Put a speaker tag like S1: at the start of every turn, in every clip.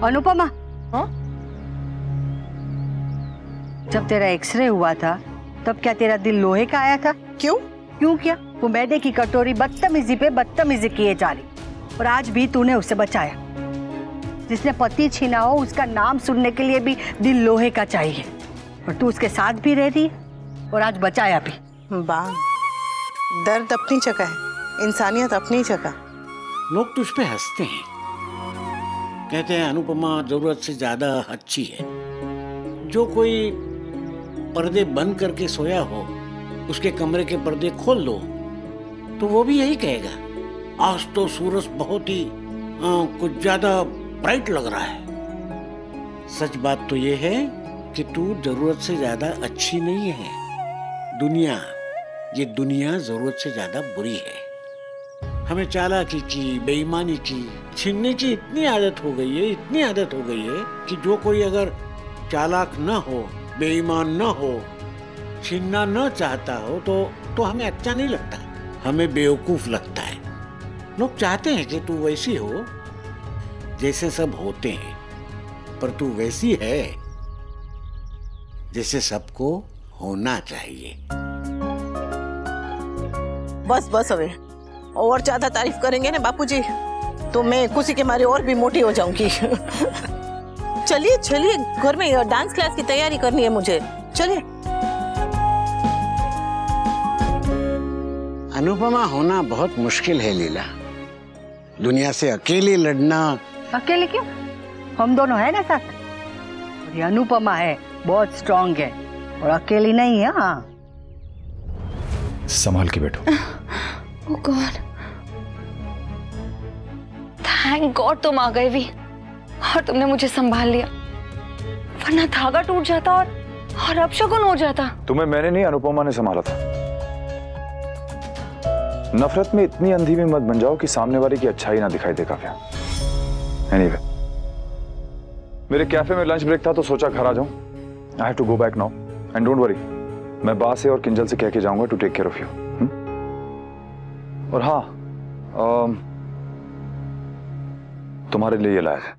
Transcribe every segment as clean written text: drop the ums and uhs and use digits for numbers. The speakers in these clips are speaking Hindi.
S1: अनुपमा,
S2: हाँ?
S1: जब तेरा एक्सरे हुआ था तब क्या तेरा दिल लोहे का आया था?
S2: क्यों?
S1: क्यों क्या? वो मैदे की कटोरी बदतमीजी पे बदतमीजी किए जा रही, और आज भी तूने उसे बचाया। जिसने पति छीना हो उसका नाम सुनने के लिए भी दिल लोहे का चाहिए, और तू उसके साथ भी रह रही और आज बचाया भी।
S2: वाह, दर्द अपनी जगह है, इंसानियत अपनी जगह।
S3: लोग तुझ पे हंसते हैं, कहते हैं अनुपमा जरूरत से ज्यादा अच्छी है। जो कोई पर्दे बंद करके सोया हो उसके कमरे के पर्दे खोल दो तो वो भी यही कहेगा, आज तो सूरज बहुत ही कुछ ज्यादा ब्राइट लग रहा है। सच बात तो ये है कि तू जरूरत से ज्यादा अच्छी नहीं है। ये दुनिया जरूरत से ज्यादा बुरी है। हमें चालाकी की, बेईमानी की, छीनने की इतनी आदत हो गई है कि जो कोई अगर चालाक न हो, बेईमान न हो, छीनना न चाहता हो तो हमें अच्छा नहीं लगता, हमें बेवकूफ लगता है। लोग चाहते हैं कि तू वैसी हो जैसे सब होते हैं, पर तू वैसी है जैसे सबको होना चाहिए।
S2: बस अबे, और ज्यादा तारीफ करेंगे ना बापूजी तो मैं खुशी के मारे और भी मोटी हो जाऊंगी। चलिए घर में डांस क्लास की तैयारी करनी है मुझे, चलिए।
S3: अनुपमा होना बहुत मुश्किल है लीला। दुनिया से अकेले लड़ना।
S1: अकेले क्यों? हम दोनों है ना साथ। और ये अनुपमा है, बहुत स्ट्रांग है और अकेली नहीं है। हाँ,
S4: संभाल के बैठो।
S5: ओह गॉड, थैंक गॉड तुम आ गए भी और तुमने मुझे संभाल लिया, वरना धागा टूट जाता और अपशगुन हो जाता।
S4: तुम्हें मैंने नहीं, अनुपमा ने संभाला था। नफरत में इतनी अंधी भी मत बन जाओ कि सामने वाले की अच्छाई ना दिखाई दे काव्या। एनीवे, मेरे कैफे में लंच ब्रेक था तो सोचा घर आ जाऊं। I have to go back now and don't worry, मैं बा से और किंजल से कह के जाऊंगा to take care of you. और हाँ, तुम्हारे लिए ये लाया है।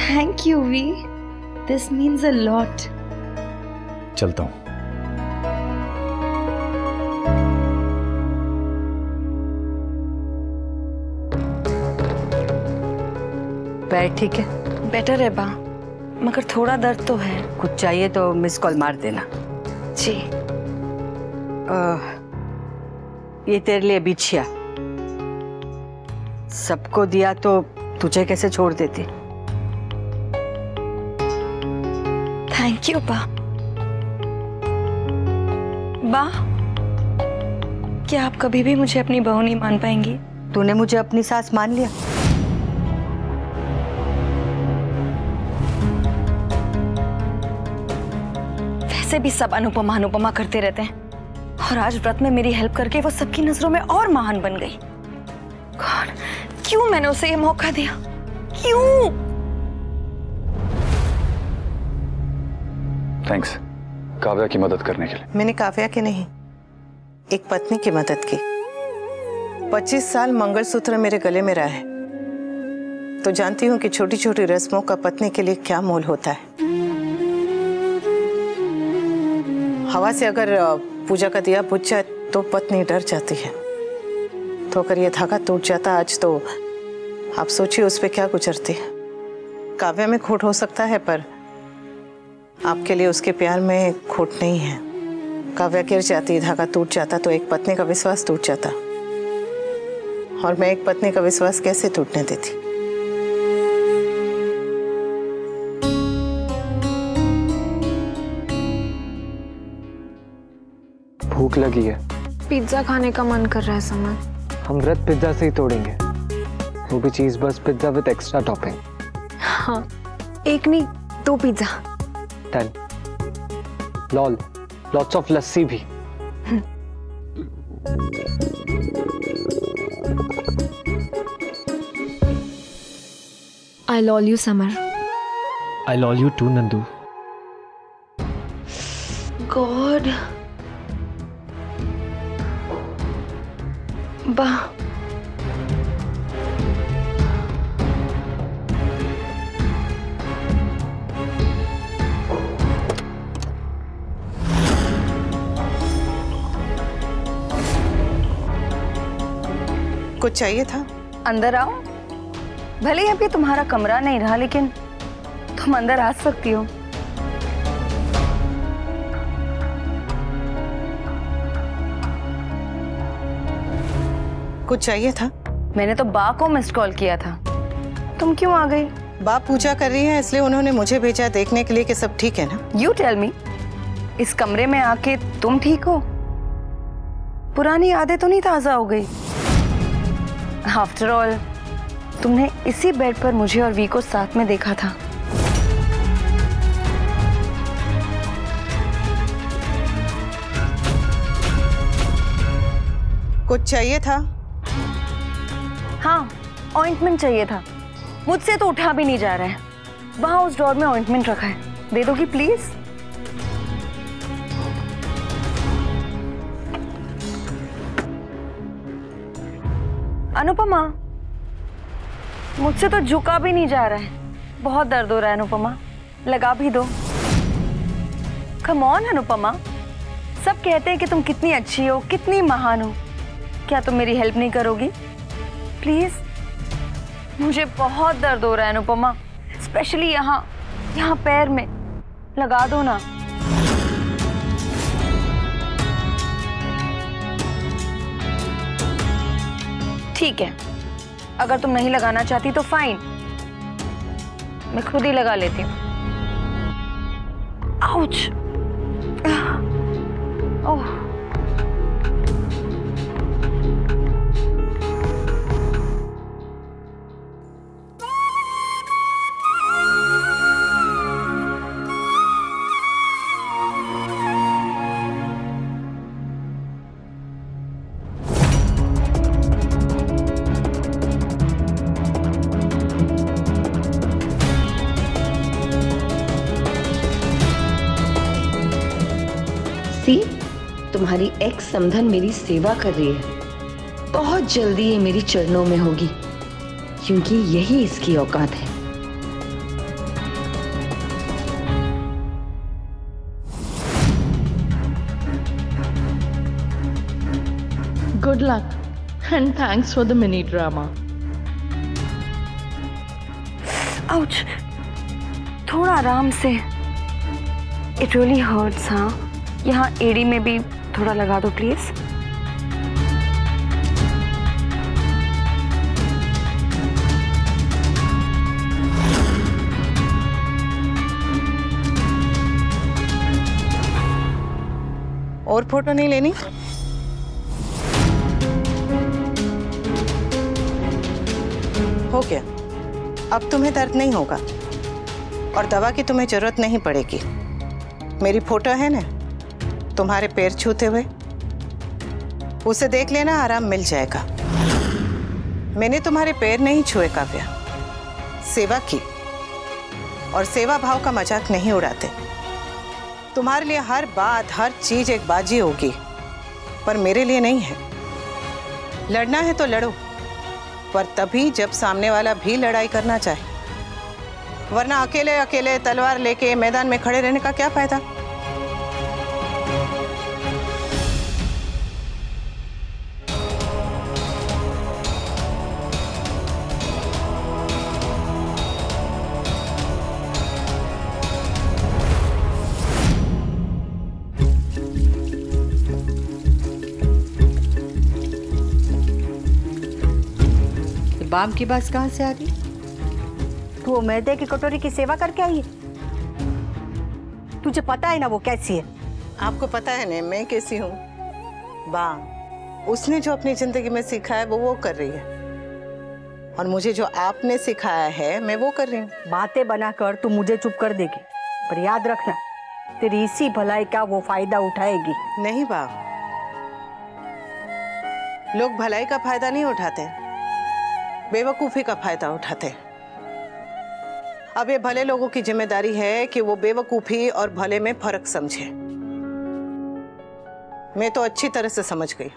S5: थैंक यू वी, दिस मीन्स अ लॉट।
S4: चलता हूं।
S1: बैठ, ठीक है?
S5: बेटर है बा, मगर थोड़ा दर्द तो है।
S1: कुछ चाहिए तो मिस कॉल मार देना।
S5: जी।
S1: ये तेरे लिए बिछिया, सबको दिया तो तुझे कैसे छोड़ देती।
S5: थैंक यू बा। बा, क्या आप कभी भी मुझे अपनी बहू नहीं मान पाएंगी?
S1: तूने मुझे अपनी सास मान लिया।
S5: वैसे भी सब अनुपमा अनुपमा करते रहते हैं, और आज व्रत में मेरी हेल्प करके वो सबकी नजरों में और महान बन गई। गॉड, क्यों मैंने उसे ये मौका दिया? क्यों?
S4: थैंक्स काव्या की मदद करने के लिए।
S2: मैंने काव्या की नहीं, एक पत्नी की मदद की। 25 साल मंगलसूत्र मेरे गले में रहा है तो जानती हूँ कि छोटी छोटी रस्मों का पत्नी के लिए क्या मोल होता है। हवा से अगर पूजा का दिया बुझ जाए तो पत्नी डर जाती है, तो अगर ये धागा टूट जाता आज तो आप सोचिए उस पे क्या गुजरती। काव्या में खोट हो सकता है पर आपके लिए उसके प्यार में खोट नहीं है। काव्या गिर जाती, धागा टूट जाता तो एक पत्नी का विश्वास टूट जाता, और मैं एक पत्नी का विश्वास कैसे टूटने देती।
S6: भूख लगी है,
S7: पिज्जा खाने का मन कर रहा है समर।
S6: हम व्रत पिज्जा से ही तोड़ेंगे, वो भी चीज बस पिज्जा विद एक्स्ट्रा टॉपिंग।
S7: हाँ, एक नहीं 2 pizza.
S6: Done. Lol, lots of lassi भी।
S7: I love you Samar.
S6: I love you too Nandu.
S5: God, बा
S2: कुछ चाहिए था?
S5: अंदर आओ। भले ही अब ये तुम्हारा कमरा नहीं रहा, लेकिन तुम अंदर आ सकती हो।
S2: कुछ चाहिए था?
S5: मैंने तो बा को मिस्ड कॉल किया था, तुम क्यों आ गई?
S2: बा पूजा कर रही है, इसलिए उन्होंने मुझे भेजा देखने के लिए कि सब ठीक है ना।
S5: यू टेल मी, इस कमरे में आके तुम ठीक हो? पुरानी यादें तो नहीं ताजा हो गई? आफ्टर ऑल तुमने इसी बेड पर मुझे और वी को साथ में देखा था।
S2: कुछ चाहिए था?
S5: हाँ, ऑइंटमेंट चाहिए था। मुझसे तो उठा भी नहीं जा रहा है। वहां उस ड्रॉर में ऑइंटमेंट रखा है, दे दोगी प्लीज? अनुपमा, मुझसे तो झुका भी नहीं जा रहा है। बहुत दर्द हो रहा है अनुपमा, लगा भी दो। कम ऑन अनुपमा, सब कहते हैं कि तुम कितनी अच्छी हो, कितनी महान हो। क्या तुम मेरी हेल्प नहीं करोगी प्लीज? मुझे बहुत दर्द हो रहा है अनुपमा, स्पेशली यहाँ पैर में। लगा दो ना। ठीक है, अगर तुम नहीं लगाना चाहती तो फाइन, मैं खुद ही लगा लेती हूँ। आउच! ओह,
S8: सी, तुम्हारी एक्स समधन मेरी सेवा कर रही है। बहुत जल्दी ये मेरी चरणों में होगी, क्योंकि यही इसकी औकात है।
S9: Good luck and thanks for the mini drama.
S5: Ouch! थोड़ा आराम से। It really hurts, हाँ? यहाँ एड़ी में भी थोड़ा लगा दो प्लीज।
S2: और फोटो नहीं लेनी? हो गया, अब तुम्हें दर्द नहीं होगा और दवा की तुम्हें जरूरत नहीं पड़ेगी। मेरी फोटो है ना तुम्हारे पैर छूते हुए, उसे देख लेना, आराम मिल जाएगा। मैंने तुम्हारे पैर नहीं छुए काव्या, सेवा की, और सेवा भाव का मजाक नहीं उड़ाते। तुम्हारे लिए हर बात, हर चीज एक बाजी होगी, पर मेरे लिए नहीं है। लड़ना है तो लड़ो, पर तभी जब सामने वाला भी लड़ाई करना चाहे, वरना अकेले अकेले तलवार लेके मैदान में खड़े रहने का क्या फायदा।
S1: बाम की बात कहाँ से आ रही? तू वो मैदे की कटोरी की सेवा करके आई है? तुझे पता है ना वो कैसी है?
S2: आपको पता है ना मैं कैसी हूँ? बाम, उसने जो अपनी जिंदगी में सीखा है वो कर रही है, और मुझे जो आपने सिखाया है मैं वो कर रही हूँ।
S1: बातें बनाकर तू मुझे चुप कर देगी, पर याद रखना तेरी इसी भलाई का वो फायदा उठाएगी।
S2: नहीं बाम, लोग भलाई का फायदा नहीं उठाते, बेवकूफी का फायदा उठाते। अब ये भले लोगों की जिम्मेदारी है कि वो बेवकूफी और भले में फर्क समझे। मैं तो अच्छी तरह से समझ गई।